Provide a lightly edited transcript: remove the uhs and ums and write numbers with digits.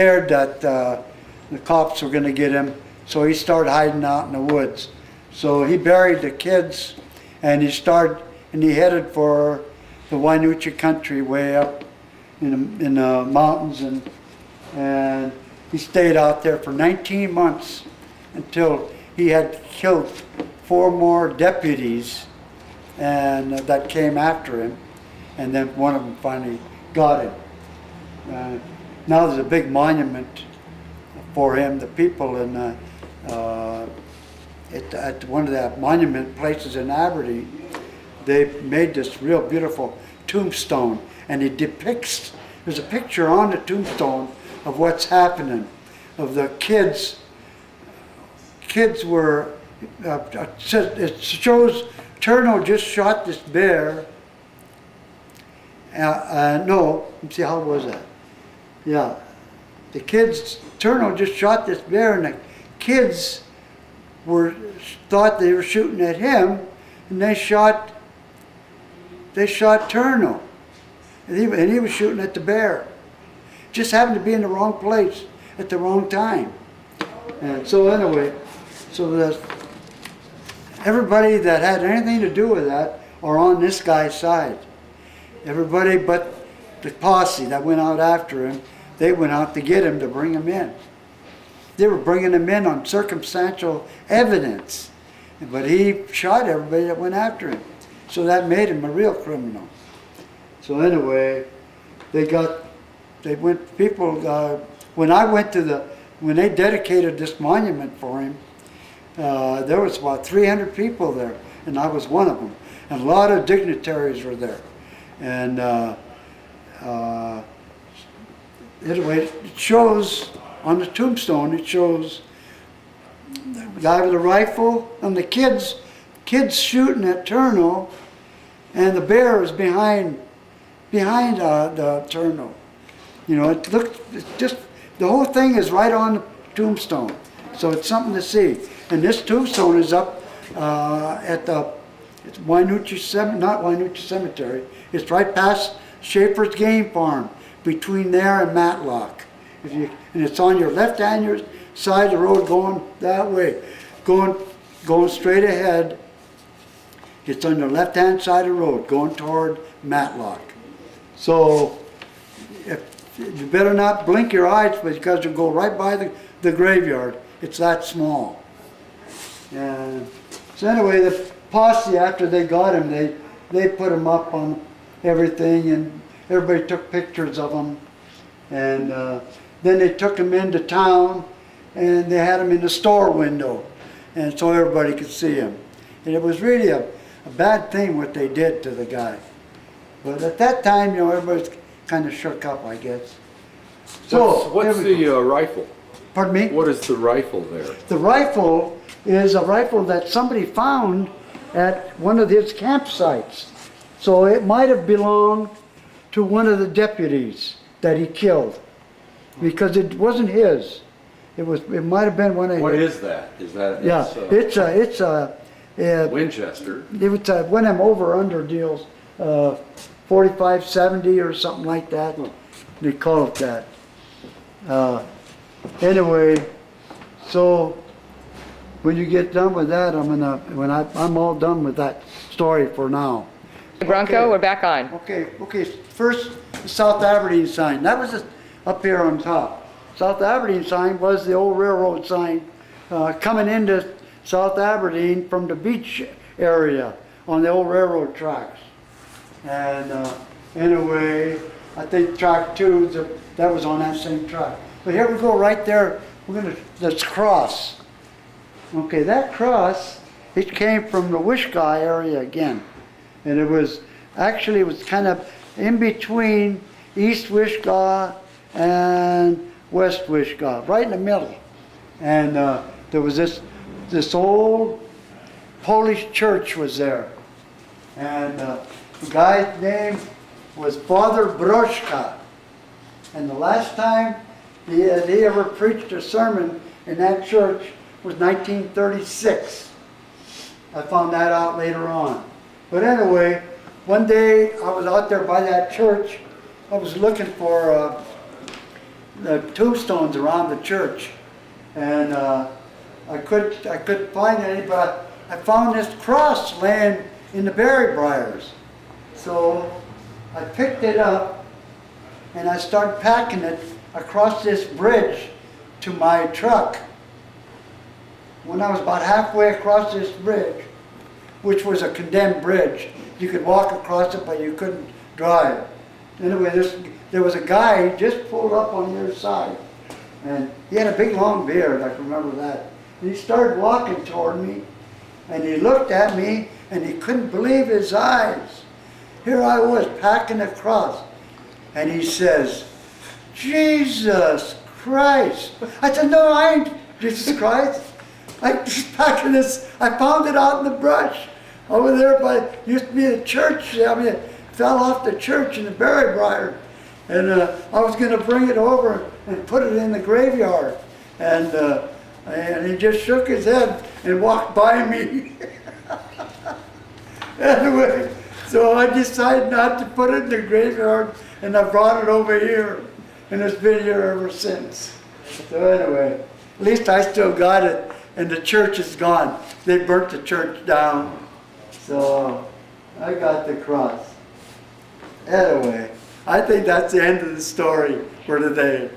Scared that the cops were going to get him, so he started hiding out in the woods. So he buried the kids, and he headed for the Wynoochee country way up in the mountains, and he stayed out there for 19 months until he had killed 4 more deputies and that came after him, and then one of them finally got him. Now there's a big monument for him. The people at one of the monument places in Aberdeen, they made this real beautiful tombstone, and it depicts, there's a picture on the tombstone of what's happening, of the kids. Kids were, it shows Turno just shot this bear. No, let's see, how was that? Yeah, the kids, Turno just shot this bear, and the kids thought they were shooting at him, and they shot Turno, and he was shooting at the bear. Just happened to be in the wrong place at the wrong time. And so anyway, everybody that had anything to do with that are on this guy's side. Everybody but the posse that went out after him, they went out to get him, to bring him in. They were bringing him in on circumstantial evidence, but he shot everybody that went after him. So that made him a real criminal. So anyway, when they dedicated this monument for him, there was about 300 people there, and I was one of them. And a lot of dignitaries were there. And anyway, it shows, on the tombstone, it shows the guy with a rifle and the kids shooting at Turno, and the bear is behind the Turno. You know, it's just, the whole thing is right on the tombstone. So it's something to see. And this tombstone is up at it's Wynoochee, not Wynoochee Cemetery. It's right past Schaefer's Game Farm, between there and Matlock. And it's on your left-hand side of the road going that way. Going straight ahead, it's on the left-hand side of the road, going toward Matlock. So you better not blink your eyes, because you'll go right by the graveyard. It's that small. And so anyway, the posse, after they got him, they put him up on everything, and everybody took pictures of him. And then they took him into town, and they had him in the store window, and so everybody could see him. And it was really a bad thing what they did to the guy. But at that time, you know, everybody's kind of shook up, I guess. So what's the rifle? Pardon me? What is the rifle there? The rifle is a rifle that somebody found at one of his campsites. So it might have belonged to one of the deputies that he killed, because it wasn't his. It might have been one of his. What is that? Is that? Yeah, it's a Winchester. It was one of them over-under deals, 45-70 or something like that. They call it that. Anyway, so when you get done with that, I'm all done with that story for now. Bronco, okay. We're back on. Okay. First, the South Aberdeen sign. That was up here on top. South Aberdeen sign was the old railroad sign coming into South Aberdeen from the beach area on the old railroad tracks. And anyway, I think track 2, that was on that same track. But here we go, right there. That's cross. Okay, that cross, it came from the Wishkah area again. And it was kind of in between East Wishkah and West Wishkah, right in the middle. And there was this old Polish church was there. And the guy's name was Father Broszka. And the last time he ever preached a sermon in that church was 1936. I found that out later on. But anyway, one day I was out there by that church. I was looking for the tombstones around the church, and I couldn't find any, but I found this cross laying in the berry briars. So I picked it up and I started packing it across this bridge to my truck. When I was about halfway across this bridge, which was a condemned bridge, you could walk across it, but you couldn't drive. Anyway, there was a guy, he just pulled up on the other side, and he had a big long beard, I can remember that. And he started walking toward me, and he looked at me, and he couldn't believe his eyes. Here I was packing across, and he says, "Jesus Christ." I said, "No, I ain't Jesus Christ. I'm just packing this. I found it out in the brush over there by, used to be a church. I mean, it fell off the church in the berry briar. And I was going to bring it over and put it in the graveyard." And he just shook his head and walked by me. Anyway, so I decided not to put it in the graveyard, and I brought it over here, and it's been here ever since. So anyway, at least I still got it, and the church is gone. They burnt the church down, so I got the cross. Anyway, I think that's the end of the story for today.